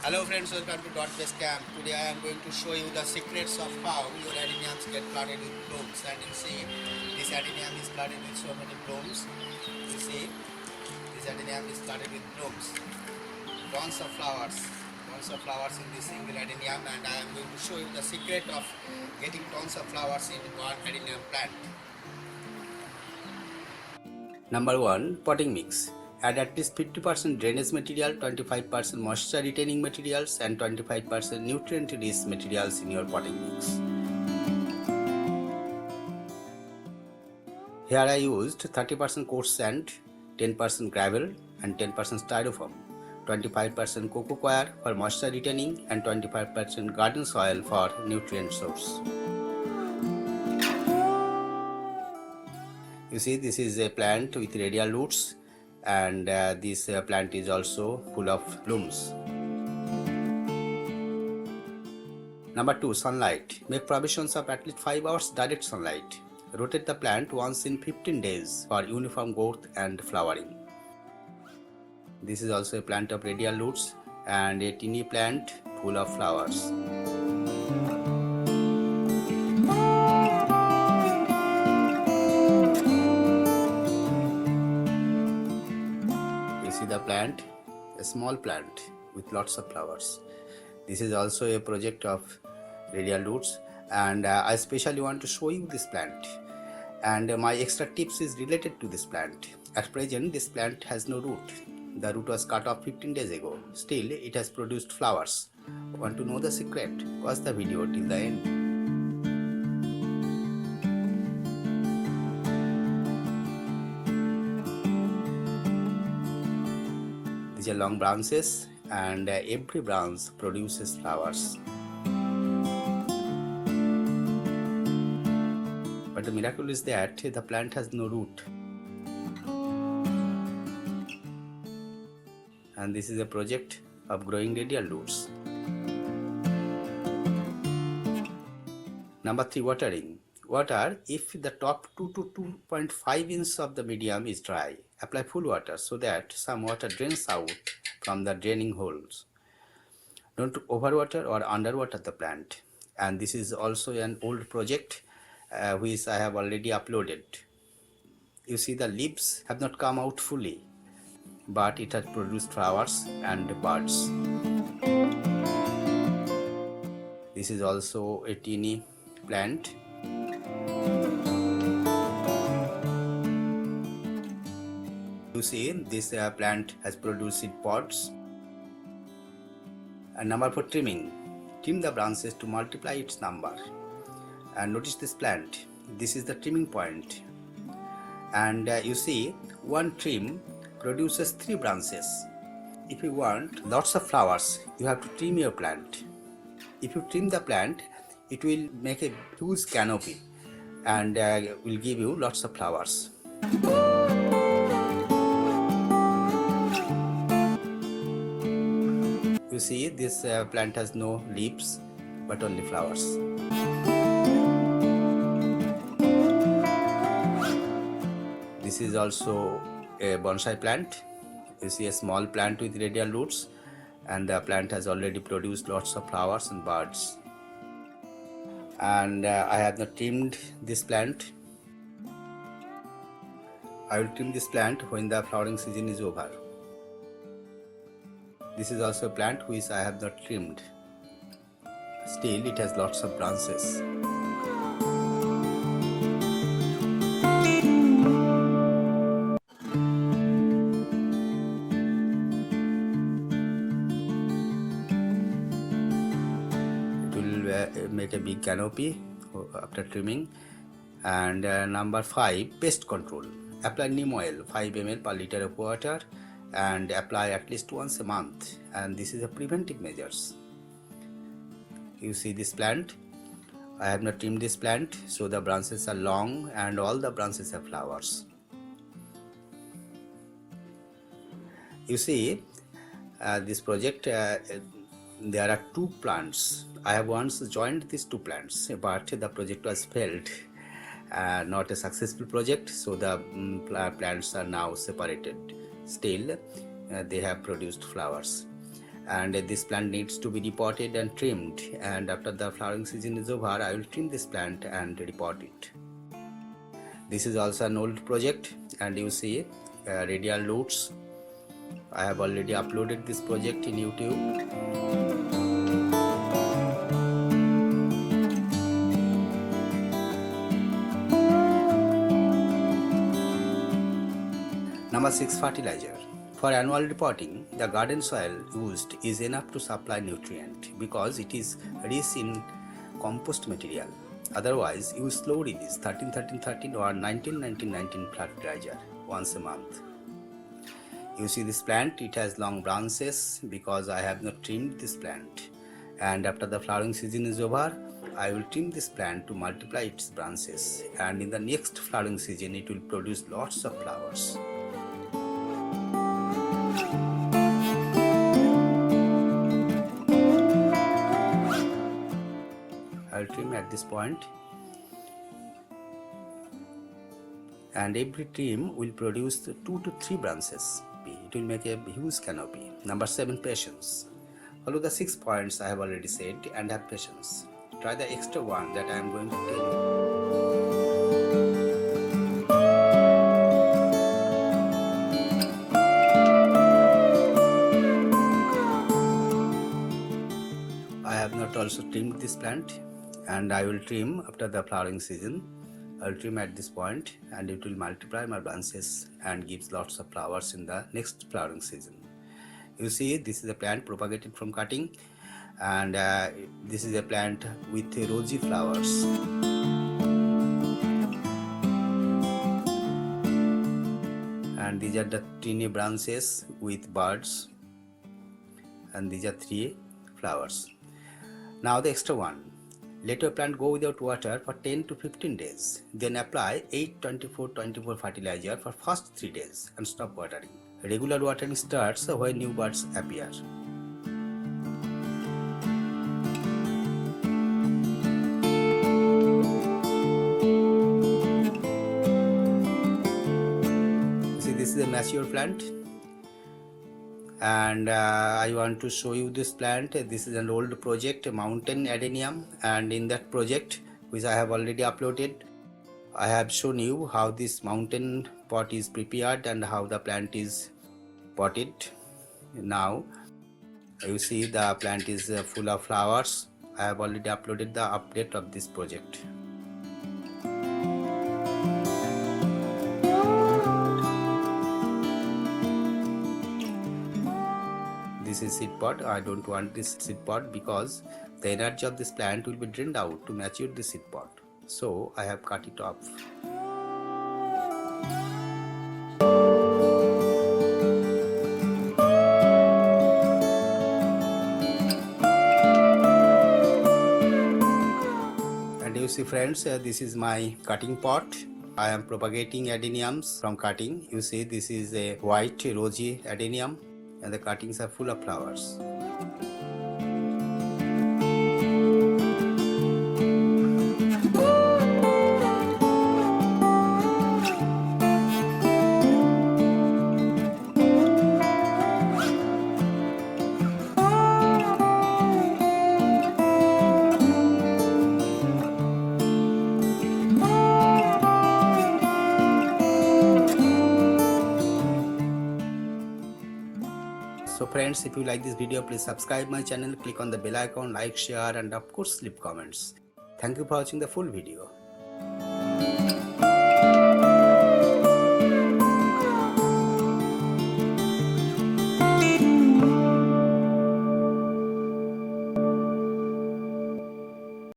Hello friends, welcome to .Basecamp. Today I am going to show you the secrets of how your adeniums get flooded with blooms. And you see, this adenium is flooded with so many blooms. You see, this adenium is flooded with blooms. Tons of flowers in this single adenium, and I am going to show you the secret of getting tons of flowers in one adenium plant. Number 1. Potting mix. Add at least 50% drainage material, 25% moisture retaining materials and 25% nutrient rich materials in your potting mix. Here I used 30% coarse sand, 10% gravel and 10% styrofoam, 25% cocoa coir for moisture retaining and 25% garden soil for nutrient source. You see, this is a plant with radial roots, and this plant is also full of blooms. Number 2. Sunlight. Make provisions of at least 5 hours direct sunlight. Rotate the plant once in 15 days for uniform growth and flowering. This is also a plant of radial roots and a teeny plant full of flowers. You see the plant, a small plant with lots of flowers. This is also a project of radial roots, and I especially want to show you this plant, and my extra tips is related to this plant. At present this plant has no root. The root was cut off 15 days ago. Still it has produced flowers. Want to know the secret? Watch the video till the end. These are long branches, and every branch produces flowers. But the miracle is that the plant has no root. And this is a project of growing radial roots. Number 3. Watering. Water if the top 2 to 2.5 inches of the medium is dry. Apply full water so that some water drains out from the draining holes. Don't overwater or underwater the plant. And this is also an old project which I have already uploaded. You see, the leaves have not come out fully, but it has produced flowers and buds. This is also a teeny plant. You see, this plant has produced seed pods. And number 4. Trimming. Trim the branches to multiply its number. And notice this plant. This is the trimming point. And you see, one trim produces 3 branches. If you want lots of flowers, you have to trim your plant. If you trim the plant, it will make a huge canopy and will give you lots of flowers. You see, this plant has no leaves but only flowers. This is also a bonsai plant. You see, a small plant with radial roots, and the plant has already produced lots of flowers and buds. And I have not trimmed this plant. I will trim this plant when the flowering season is over. This is also a plant which I have not trimmed. Still it has lots of branches. It will make a big canopy after trimming. And number 5. Pest control. Apply neem oil 5 ml per liter of water and apply at least once a month, and this is a preventive measures. You see this plant, I have not trimmed this plant, so the branches are long and all the branches have flowers. You see, this project, there are 2 plants. I have once joined these 2 plants, but the project was failed. Not a successful project, so the plants are now separated. Still they have produced flowers. and this plant needs to be repotted and trimmed, and after the flowering season is over, I will trim this plant and repot it. This is also an old project, and you see radial roots. I have already uploaded this project in YouTube. Number 6, fertilizer. For annual repotting, the garden soil used is enough to supply nutrient because it is rich in compost material. Otherwise, use slow release 13-13-13 or 19-19-19 fertilizer once a month. You see this plant, it has long branches because I have not trimmed this plant. And after the flowering season is over, I will trim this plant to multiply its branches, and in the next flowering season it will produce lots of flowers. I will trim at this point, and every trim will produce 2 to 3 branches. It will make a huge canopy. Number 7, patience. Follow the 6 points I have already said and have patience. Try the extra one that I am going to tell you. I have not also trimmed this plant, and I will trim after the flowering season. I will trim at this point, and it will multiply my branches and gives lots of flowers in the next flowering season. You see, this is a plant propagated from cutting, and this is a plant with rosy flowers. And these are the tiny branches with buds, and these are 3 flowers. Now the extra one. Let your plant go without water for 10 to 15 days. Then apply 8-24-24 fertilizer for first 3 days and stop watering. Regular watering starts when new buds appear. See, this is a mature plant, and I want to show you this plant. This is an old project, mountain adenium, and in that project, which I have already uploaded, I have shown you how this mountain pot is prepared and how the plant is potted. Now you see the plant is full of flowers. I have already uploaded the update of this project. This is seed pod. I don't want this seed pod because the energy of this plant will be drained out to mature the seed pod. So I have cut it off. And you see friends, this is my cutting pot. I am propagating adeniums from cutting. You see, this is a white rosy adenium, and the cuttings are full of flowers. So friends, if you like this video, please subscribe my channel, click on the bell icon, like, share, and of course leave comments. Thank you for watching the full video.